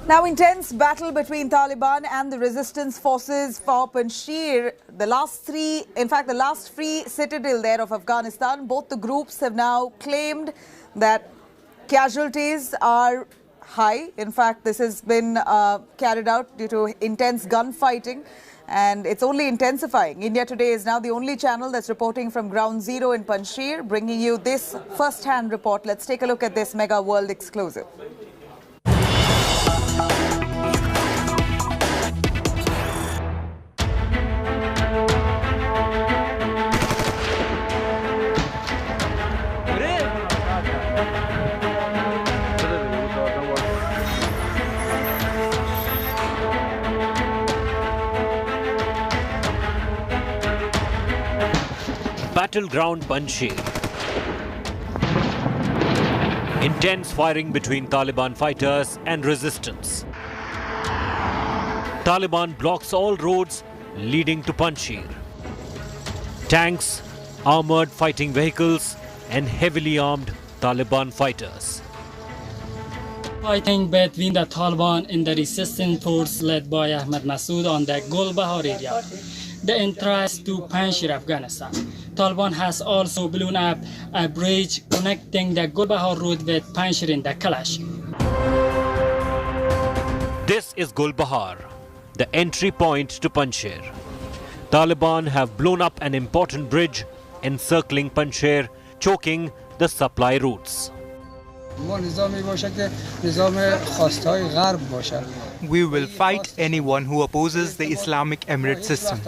Now, intense battle between Taliban and the resistance forces for Panjshir, the last free citadel there of Afghanistan. Both the groups have now claimed that casualties are high. In fact, this has been carried out due to intense gunfighting, and it's only intensifying. India Today is now the only channel that's reporting from ground zero in Panjshir, bringing you this first-hand report. Let's take a look at this mega world exclusive. Battleground Panjshir. Intense firing between Taliban fighters and resistance. Taliban blocks all roads leading to Panjshir. Tanks, armored fighting vehicles and heavily armed Taliban fighters. Fighting between the Taliban and the resistance force led by Ahmad Massoud on the Gulbahar area. The entrance to Panjshir, Afghanistan. Taliban has also blown up a bridge connecting the Gulbahar road with Panjshir in the Kalash. This is Gulbahar, the entry point to Panjshir. Taliban have blown up an important bridge encircling Panjshir, choking the supply routes. We will fight anyone who opposes the Islamic Emirate system.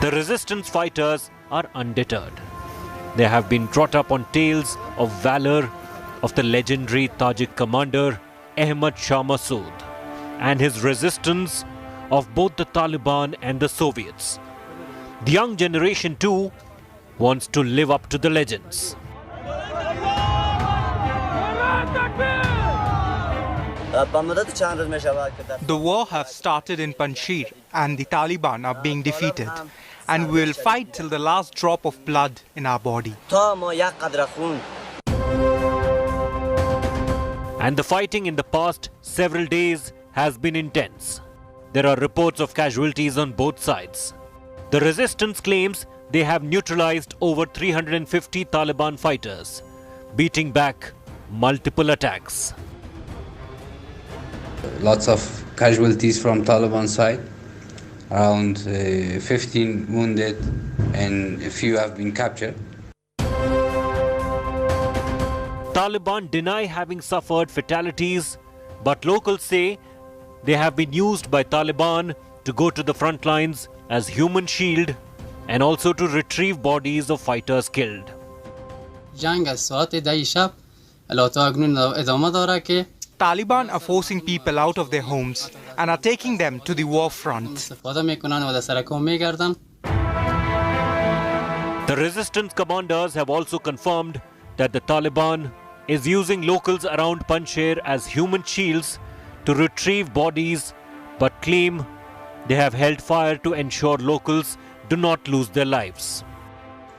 The resistance fighters are undeterred. They have been brought up on tales of valor of the legendary Tajik commander Ahmad Shah Massoud and his resistance of both the Taliban and the Soviets. The young generation too wants to live up to the legends. The war has started in Panjshir and the Taliban are being defeated, and we will fight till the last drop of blood in our body. And the fighting in the past several days has been intense. There are reports of casualties on both sides. The resistance claims they have neutralized over 350 Taliban fighters, beating back multiple attacks. Lots of casualties from Taliban side, around 15 wounded and a few have been captured. Taliban deny having suffered fatalities, but locals say they have been used by Taliban to go to the front lines as human shield and also to retrieve bodies of fighters killed. Taliban are forcing people out of their homes and are taking them to the war front. The resistance commanders have also confirmed that the Taliban is using locals around Panjshir as human shields to retrieve bodies, but claim they have held fire to ensure locals do not lose their lives.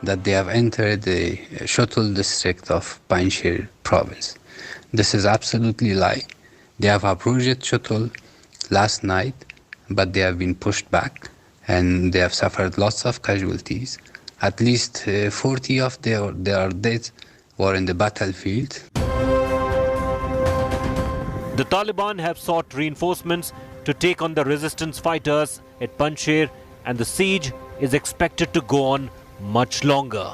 That they have entered the Shotul district of Panjshir province. This is absolutely lie. They have approached Shotul last night, but they have been pushed back and they have suffered lots of casualties. At least 40 of their dead were in the battlefield. The Taliban have sought reinforcements to take on the resistance fighters at Panjshir, and the siege is expected to go on much longer.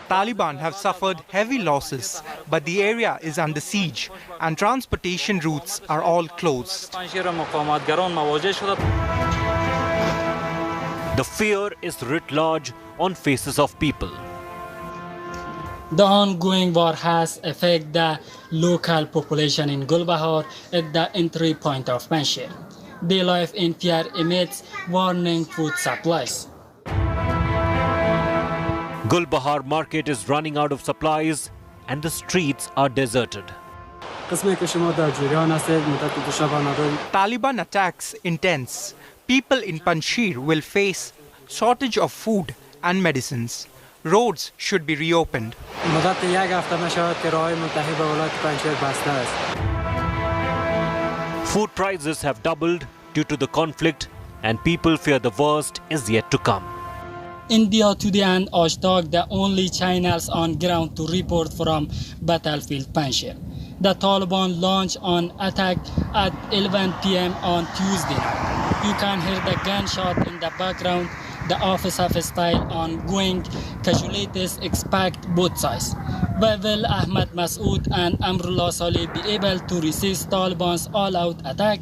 Taliban have suffered heavy losses, but the area is under siege and transportation routes are all closed. The fear is writ large on faces of people. The ongoing war has affected the local population in Gulbahar at the entry point of Panjshir. They live in fear amidst warning food supplies. Gulbahar market is running out of supplies and the streets are deserted. Taliban attacks intense. People in Panjshir will face shortage of food and medicines. Roads should be reopened. Food prices have doubled due to the conflict, and people fear the worst is yet to come. India Today and Ashtag, the only channels on ground to report from battlefield Panjshir. The Taliban launched an attack at 11 p.m. on Tuesday night. You can hear the gunshot in the background. The office of style ongoing. Casualties expect both sides. But will Ahmad Massoud and Amrullah Saleh be able to resist Taliban's all-out attack?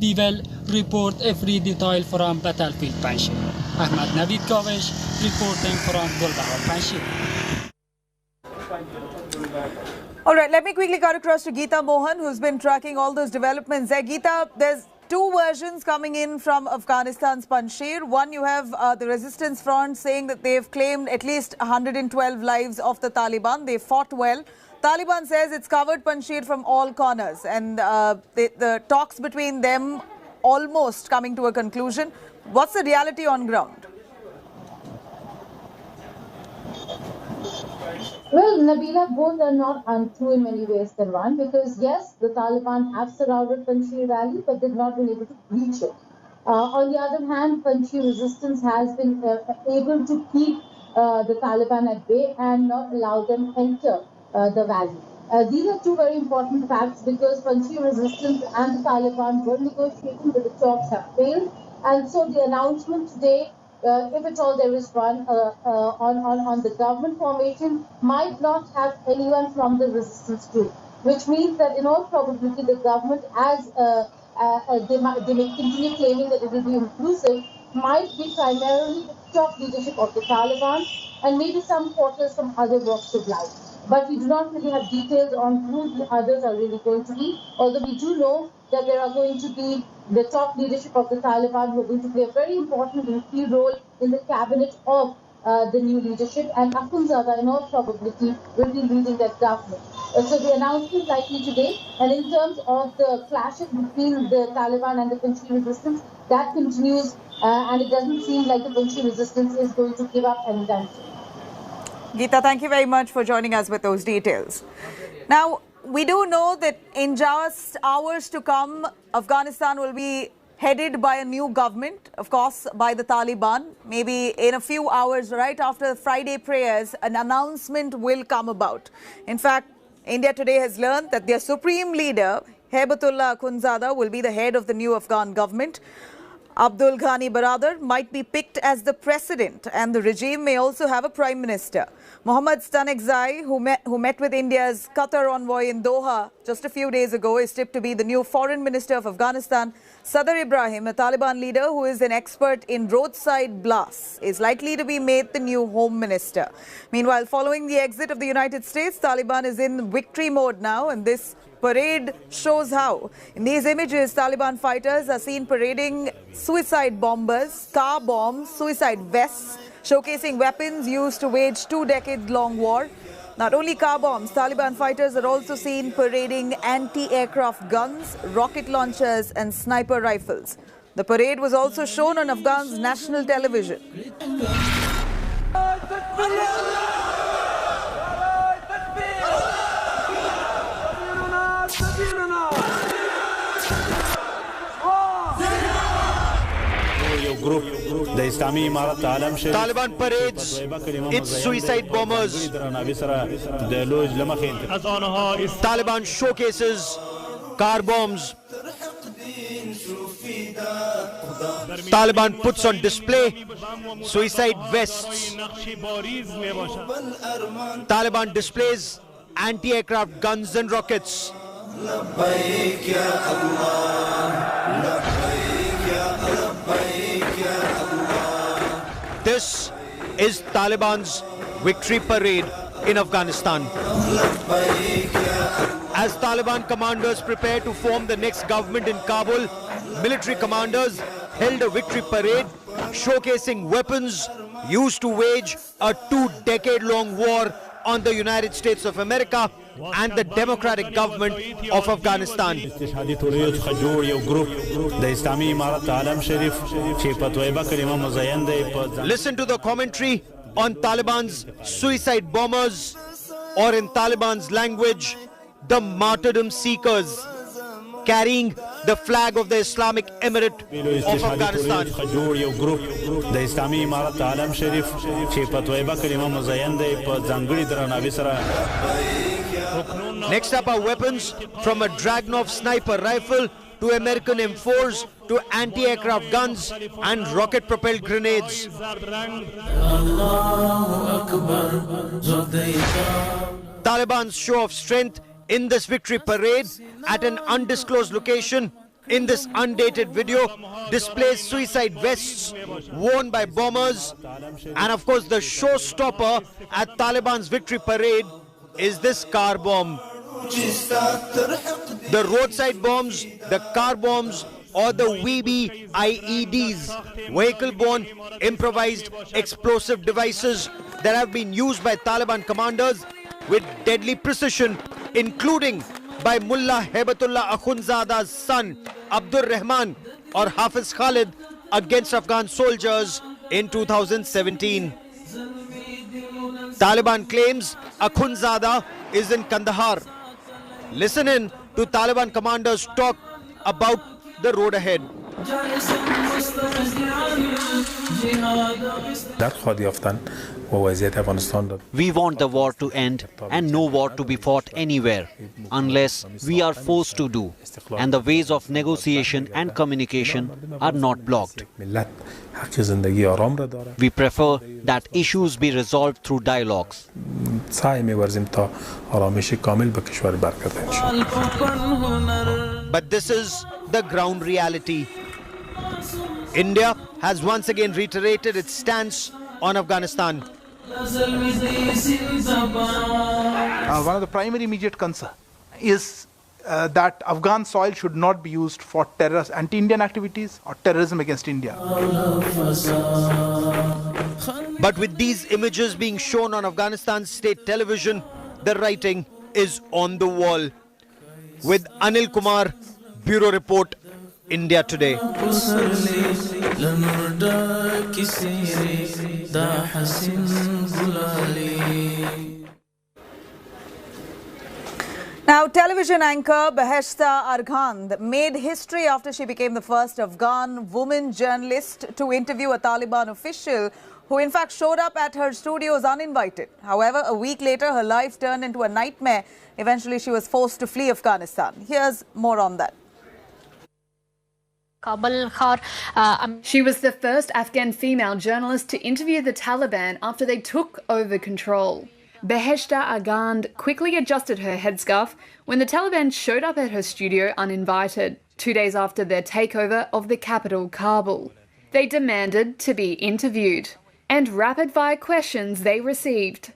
We will report every detail from battlefield Panjshir. Ahmad Navid Kavish reporting from Golbahar, Panjshir. All right, let me quickly cut across to Geeta Mohan, who's been tracking all those developments. Geeta, there's two versions coming in from Afghanistan's Panjshir. One, you have the resistance front saying that they've claimed at least 112 lives of the Taliban. They fought well. Taliban says it's covered Panjshir from all corners, and the talks between them almost coming to a conclusion. What's the reality on ground? Well, Nabila, both are not untrue in many ways than one, because yes, the Taliban have surrounded Panjshir Valley, but they've not been able to breach it. On the other hand, Panjshir resistance has been able to keep the Taliban at bay and not allow them enter the valley. These are two very important facts, because Panjshir resistance and the Taliban were negotiating, but the talks have failed. And so the announcement today, if at all there is one, on the government formation, might not have anyone from the resistance group, which means that in all probability the government, as they may continue claiming that it will be inclusive, might be primarily the top leadership of the Taliban and maybe some quarters from other walks of life. But we do not really have details on who the others are really going to be, although we do know that there are going to be the top leadership of the Taliban who are going to play a very important and key role in the cabinet of the new leadership, and Akhundzada in all probability will be leading that government. So the announcement likely today, and in terms of the clashes between the Taliban and the Panjshir resistance, that continues, and it doesn't seem like the Panjshir resistance is going to give up anytime soon. Geeta, thank you very much for joining us with those details. Now, we do know that in just hours to come, Afghanistan will be headed by a new government, of course, by the Taliban. Maybe in a few hours, right after the Friday prayers, an announcement will come about. In fact, India Today has learned that their supreme leader, Haibatullah Akhundzada, will be the head of the new Afghan government. Abdul Ghani Baradar might be picked as the president, and the regime may also have a prime minister. Mohammad Stanekzai, who met with India's Qatar envoy in Doha just a few days ago, is tipped to be the new foreign minister of Afghanistan. Sadr Ibrahim, a Taliban leader who is an expert in roadside blasts, is likely to be made the new home minister. Meanwhile, following the exit of the United States, Taliban is in victory mode now, and this parade shows how. In these images, Taliban fighters are seen parading suicide bombers, car bombs, suicide vests, showcasing weapons used to wage two-decade-long war. Not only car bombs, Taliban fighters are also seen parading anti-aircraft guns, rocket launchers and sniper rifles. The parade was also shown on Afghan's national television. Taliban parades its suicide bombers. Taliban showcases car bombs. Taliban puts on display suicide vests. Taliban displays anti-aircraft guns and rockets. This is Taliban's victory parade in Afghanistan. As Taliban commanders prepare to form the next government in Kabul, military commanders held a victory parade showcasing weapons used to wage a two-decade-long war on the United States of America. and the democratic government of Afghanistan. Listen to the commentary on Taliban's suicide bombers, or in Taliban's language, the martyrdom seekers, carrying the flag of the Islamic Emirate of Afghanistan. Next up are weapons from a Dragunov sniper rifle to American M4s to anti-aircraft guns and rocket-propelled grenades. Taliban's show of strength in this victory parade at an undisclosed location in this undated video displays suicide vests worn by bombers, and of course the showstopper at Taliban's victory parade is this car bomb. The roadside bombs, the car bombs, or the Weeby IEDs, vehicle-borne improvised explosive devices that have been used by Taliban commanders with deadly precision, including by Mullah Hebatullah Akhundzada's son, Abdul Rahman, or Hafiz Khalid, against Afghan soldiers in 2017. Taliban claims Akhundzada is in Kandahar. Listen in to Taliban commanders talk about the road ahead. We want the war to end and no war to be fought anywhere unless we are forced to do, and the ways of negotiation and communication are not blocked. We prefer that issues be resolved through dialogues. But this is the ground reality. India has once again reiterated its stance on Afghanistan. One of the primary immediate concerns is that Afghan soil should not be used for terrorist, anti-Indian activities or terrorism against India. But with these images being shown on Afghanistan's state television, the writing is on the wall. With Anil Kumar, Bureau Report, India Today. Now, television anchor Beheshta Arghand made history after she became the first Afghan woman journalist to interview a Taliban official who in fact showed up at her studios uninvited. However, a week later, her life turned into a nightmare. Eventually, she was forced to flee Afghanistan. Here's more on that. She was the first Afghan female journalist to interview the Taliban after they took over control. Beheshta Arghand quickly adjusted her headscarf when the Taliban showed up at her studio uninvited, 2 days after their takeover of the capital, Kabul. They demanded to be interviewed, and rapid-fire questions they received.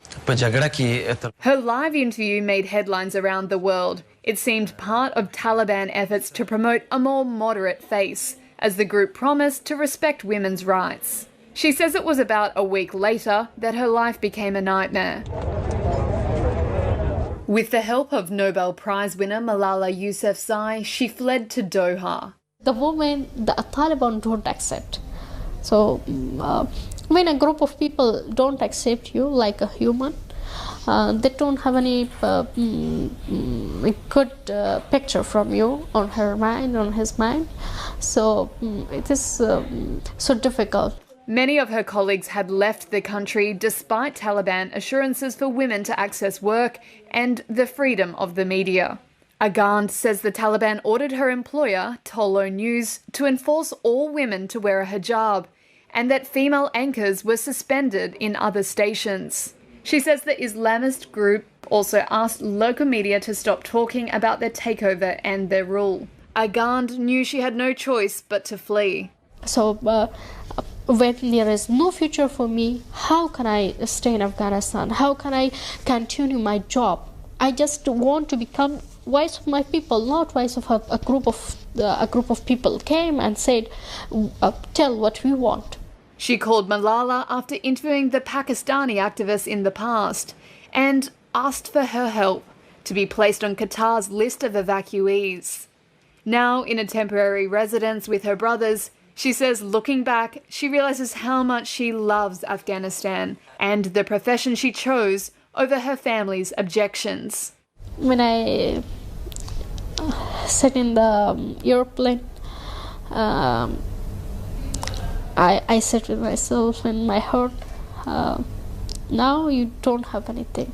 Her live interview made headlines around the world. It seemed part of Taliban efforts to promote a more moderate face, as the group promised to respect women's rights. She says it was about a week later that her life became a nightmare. With the help of Nobel Prize winner Malala Yousafzai, she fled to Doha. The women, the Taliban don't accept. So when a group of people don't accept you like a human, they don't have any good picture from you on her mind, on his mind. So it is so difficult. Many of her colleagues had left the country despite Taliban assurances for women to access work and the freedom of the media. Arghand says the Taliban ordered her employer, Tolo News, to enforce all women to wear a hijab, and that female anchors were suspended in other stations. She says the Islamist group also asked local media to stop talking about their takeover and their rule. Arghand knew she had no choice but to flee. So when there is no future for me, how can I stay in Afghanistan? How can I continue my job? I just want to become voice of my people, not voice of a group of people came and said, tell what we want. She called Malala after interviewing the Pakistani activist in the past and asked for her help to be placed on Qatar's list of evacuees. Now in a temporary residence with her brothers, she says looking back, she realises how much she loves Afghanistan and the profession she chose over her family's objections. When I sat in the airplane, I said to myself in my heart, now you don't have anything.